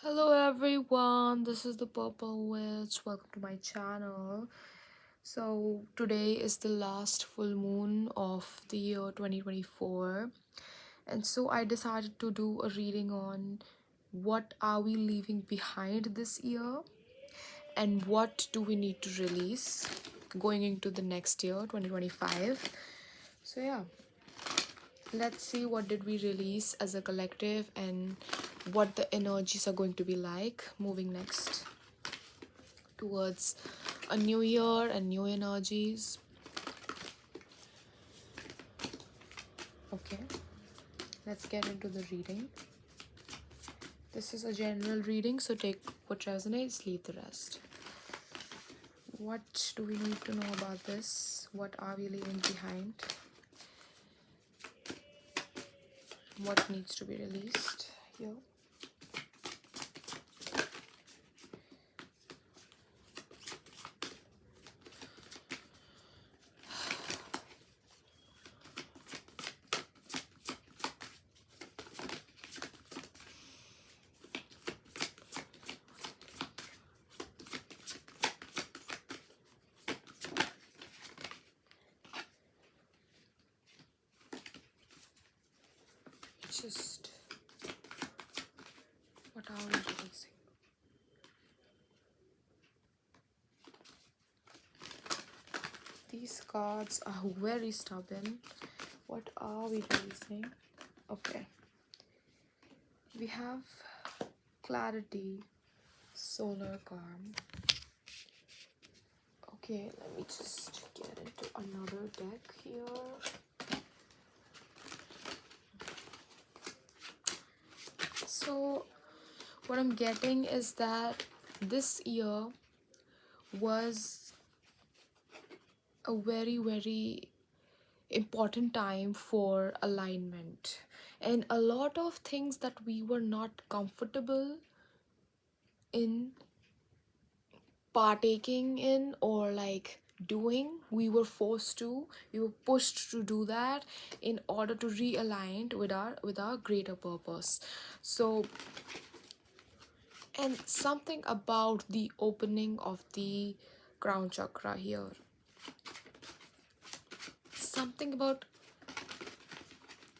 Hello everyone, this is the Purple Witch. Welcome to my channel. So today is the last full moon of the year 2024, and so I decided to do a reading on what are we leaving behind this year and what do we need to release going into the next year 2025. So yeah, let's see what did we release as a collective and what the energies are going to be like moving next towards a new year and new energies. Okay, let's get into the reading. This is a general reading, so take what resonates, leave the rest. What do we need to know about this? What are we leaving behind? What needs to be released here? Just what are we releasing? These cards are very stubborn. What are we releasing? Okay, we have clarity, solar calm. Okay, let me just get into another deck here. So what I'm getting is that this year was a very important time for alignment, and a lot of things that we were not comfortable in partaking in or like doing, we were we were pushed to do that in order to realign with our greater purpose. So, and something about the opening of the crown chakra here, something about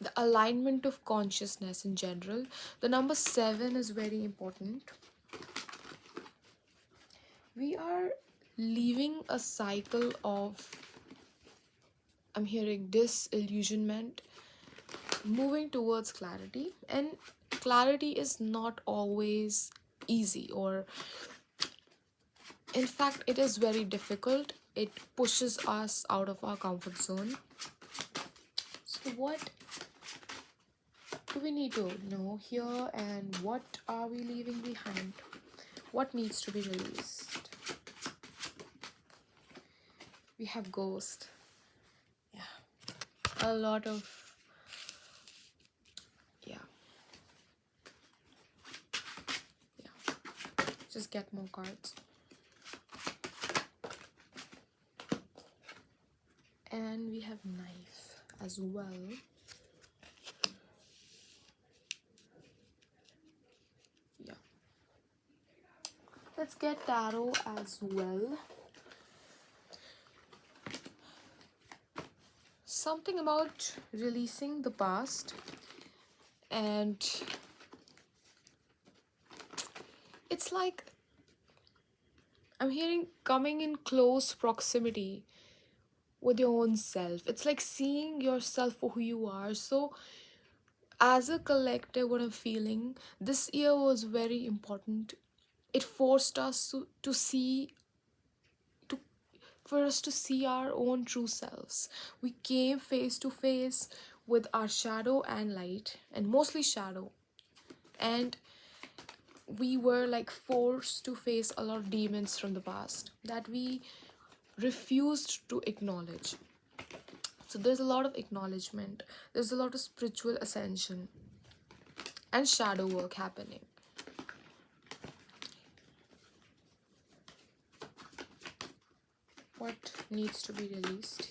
the alignment of consciousness in general. The number 7 is very important. We are leaving a cycle of, I'm hearing, disillusionment, moving towards clarity. And clarity is not always easy, or in fact it is very difficult. It pushes us out of our comfort zone. So what do we need to know here, and what are we leaving behind? What needs to be released? We have ghost. Yeah, a lot of, yeah, just get more cards. And we have knife as well. Yeah, let's get tarot as well. Something about releasing the past, and it's like I'm hearing coming in close proximity with your own self. It's like seeing yourself for who you are. So as a collective, what I'm feeling, this year was very important. It forced us to see, to for us to see our own true selves. We came face to face with our shadow and light, and mostly shadow. And we were like forced to face a lot of demons from the past that we refused to acknowledge. So there's a lot of acknowledgement, there's a lot of spiritual ascension and shadow work happening. What needs to be released?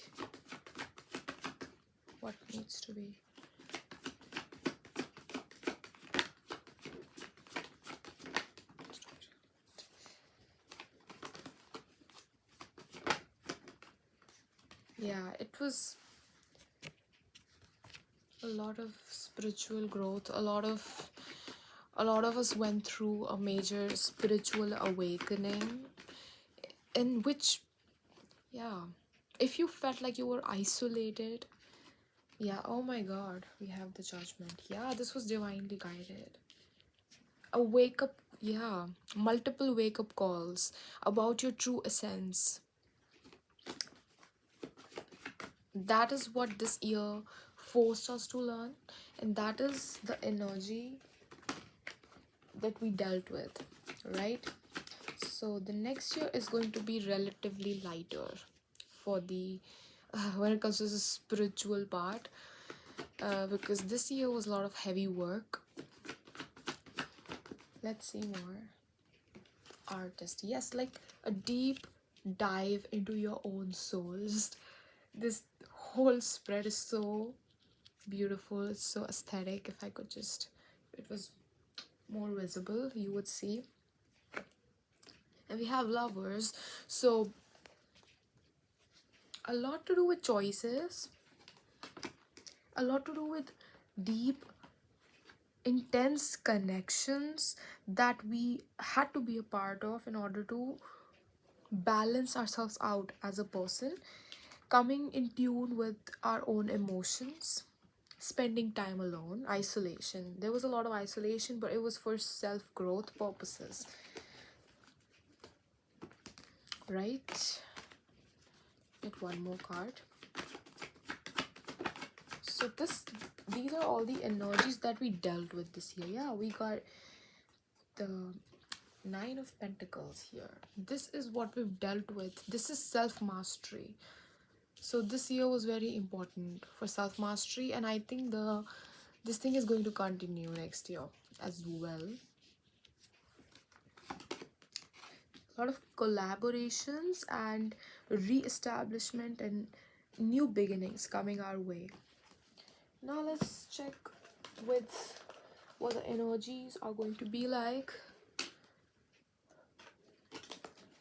What needs to be? Yeah, it was a lot of spiritual growth. A lot of us went through a major spiritual awakening in which, yeah, if you felt like you were isolated, yeah, oh my god, we have the judgment. Yeah, this was divinely guided. A wake up, yeah, multiple wake up calls about your true essence. That is what this year forced us to learn, and that is the energy that we dealt with, right? So the next year is going to be relatively lighter for the when it comes to the spiritual part, because this year was a lot of heavy work. Let's see more. Artist, yes, like a deep dive into your own soul. Just this whole spread is so beautiful, it's so aesthetic. If I could just, it was more visible, you would see. And we have lovers, so a lot to do with choices, a lot to do with deep intense connections that we had to be a part of in order to balance ourselves out as a person, coming in tune with our own emotions, spending time alone, isolation. There was a lot of isolation, but it was for self growth purposes, right? Get one more card. So these are all the energies that we dealt with this year. Yeah, we got the Nine of Pentacles here. This is what we've dealt with. This is self mastery. So this year was very important for self mastery, and I think this thing is going to continue next year as well. A lot of collaborations and re-establishment and new beginnings coming our way. Now let's check with what the energies are going to be like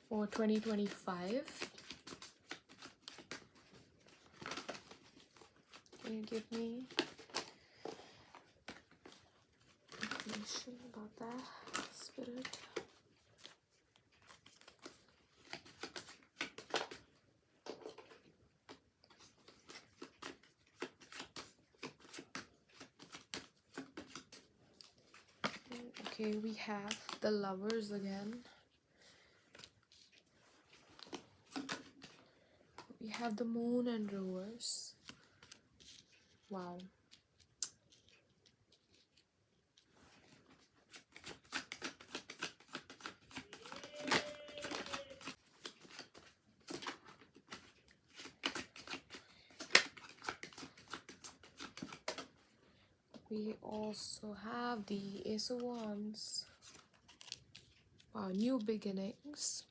for 2025. Can you give me information about that, Spirit? Okay, we have the Lovers again. We have the Moon and Reverse. Wow. We also have the Ace of Wands. Wow, new beginnings.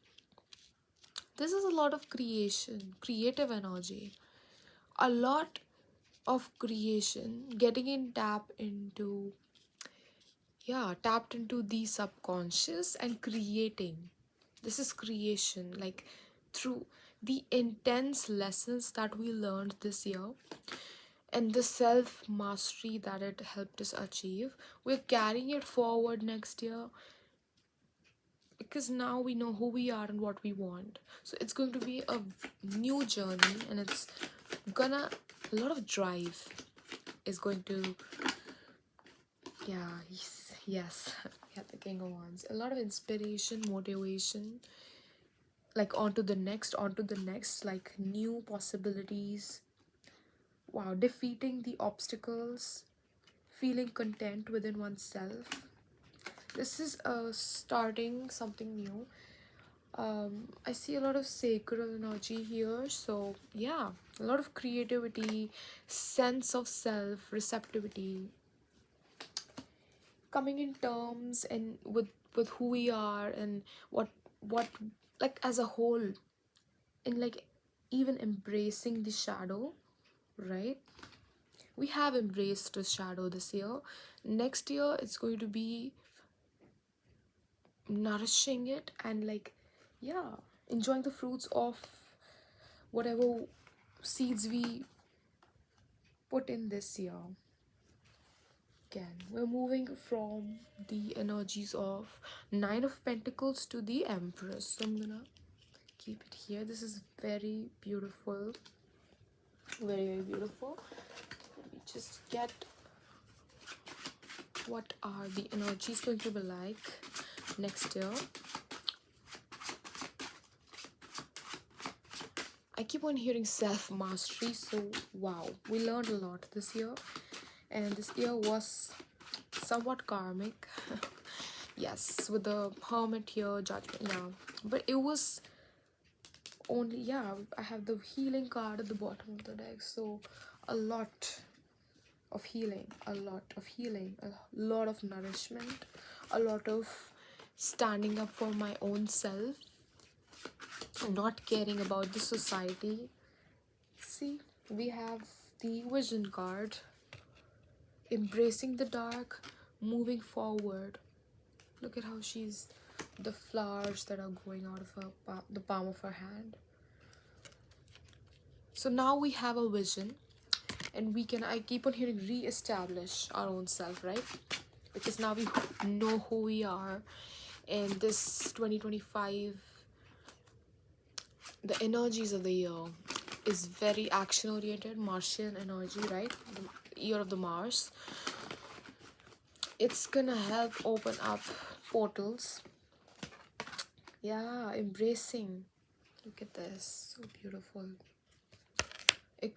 This is a lot of creation, creative energy. A lot of creation, getting in tapped into the subconscious and creating. This is creation, like through the intense lessons that we learned this year and the self mastery that it helped us achieve. We're carrying it forward next year because now we know who we are and what we want. So it's going to be a new journey, and it's gonna, a lot of drive is going to, yeah, yes. We have the King of Wands. A lot of inspiration, motivation, like onto the next, like new possibilities. Wow, defeating the obstacles, feeling content within oneself. This is starting something new. I see a lot of sacral energy here, so yeah, a lot of creativity, sense of self, receptivity, coming in terms and with who we are and what like as a whole, and like even embracing the shadow, right? We have embraced the shadow this year. Next year it's going to be nourishing it and like, yeah, enjoying the fruits of whatever seeds we put in this year. Again, we're moving from the energies of Nine of Pentacles to the Empress. So I'm gonna keep it here. This is very beautiful. Very, very beautiful. Let me just get what are the energies going to be like next year. I keep on hearing self-mastery, so wow, we learned a lot this year. And this year was somewhat karmic. Yes, with the Hermit here, Judgment, yeah. But it was only, yeah, I have the healing card at the bottom of the deck, so a lot of healing, a lot of nourishment, a lot of standing up for my own self, not caring about the society. See, we have the Vision card, embracing the dark, moving forward. Look at how she's, the flowers that are growing out of her the palm of her hand. So now we have a vision, and we can, I keep on hearing, re-establish our own self, right? Because now we know who we are. And this 2025, the energies of the year is very action oriented, Martian energy, right? The year of the Mars. It's gonna help open up portals. Yeah, embracing. Look at this, so beautiful.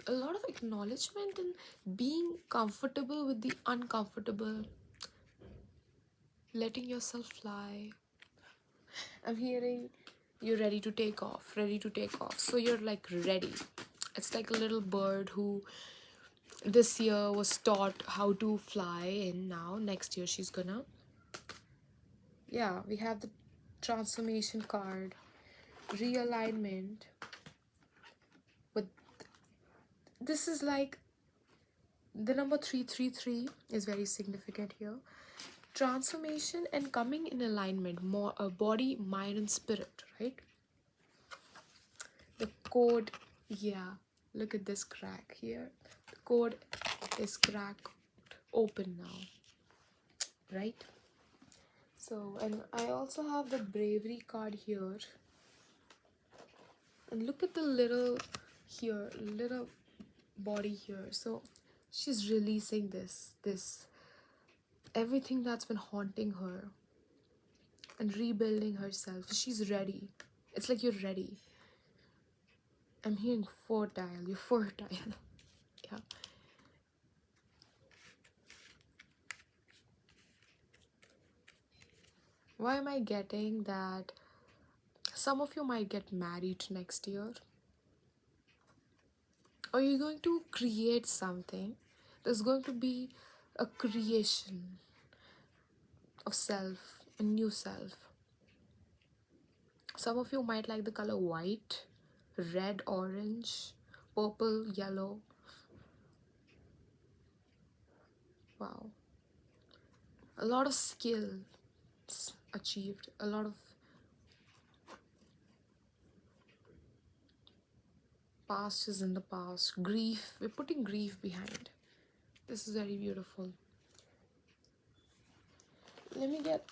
A lot of acknowledgement and being comfortable with the uncomfortable, letting yourself fly. I'm hearing you're ready to take off, so you're like ready. It's like a little bird who this year was taught how to fly, and now next year she's gonna, yeah, we have the transformation card, realignment. But this is like the number 333 is very significant here. Transformation and coming in alignment, more body, mind and spirit, right? The code, yeah, look at this crack here. The code is cracked open now, right? So, and I also have the bravery card here, and look at the little here, little body here. So she's releasing this everything that's been haunting her and rebuilding herself. She's ready. It's like you're ready. I'm hearing fertile. You're fertile. Yeah. Why am I getting that some of you might get married next year? Or you're going to create something. There's going to be a creation of self, a new self. Some of you might like the color white, red, orange, purple, yellow. Wow. A lot of skills achieved, a lot of past is in the past. Grief, we're putting grief behind. This is very beautiful. Let me get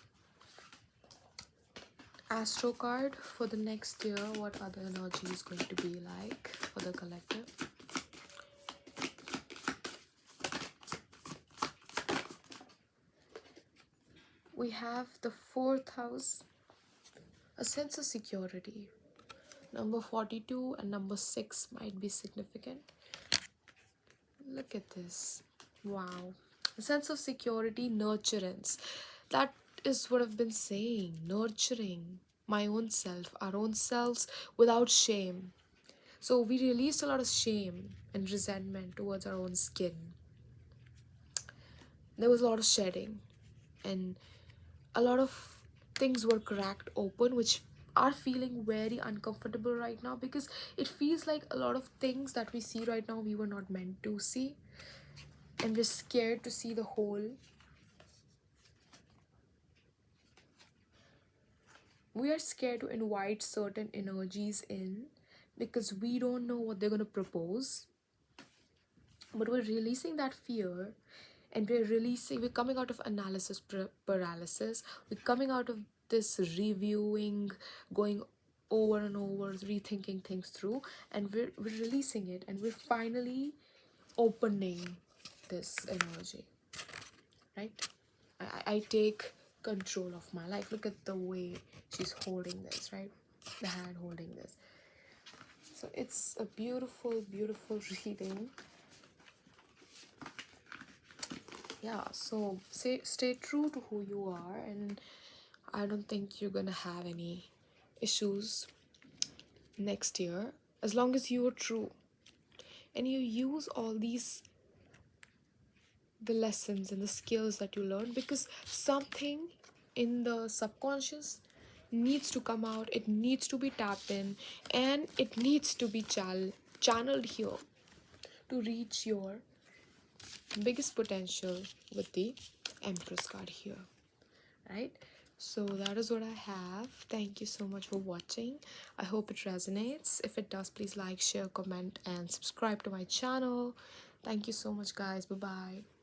Astro card for the next year. What other energy is going to be like for the collective? We have the 4th house, a sense of security. Number 42 and number 6 might be significant. Look at this. Wow. A sense of security, nurturance. That is what I've been saying. Nurturing my own self, our own selves without shame. So we released a lot of shame and resentment towards our own skin. There was a lot of shedding, and a lot of things were cracked open, which are feeling very uncomfortable right now, because it feels like a lot of things that we see right now we were not meant to see, and we're scared to see the whole. We are scared to invite certain energies in because we don't know what they're going to propose, but we're releasing that fear, and we're coming out of analysis paralysis. We're coming out of this reviewing, going over and over, rethinking things through, and we're releasing it, and we're finally opening this energy, right? I take control of my life. Look at the way she's holding this, right? The hand holding this. So it's a beautiful, beautiful reading. Yeah, so stay true to who you are, and I don't think you're gonna have any issues next year as long as you are true and you use all these the lessons and the skills that you learn, because something in the subconscious needs to come out, it needs to be tapped in, and it needs to be channeled here to reach your biggest potential with the Empress card here, right? So that is what I have. Thank you so much for watching. I hope it resonates. If it does, please like, share, comment, and subscribe to my channel. Thank you so much, guys. Bye bye.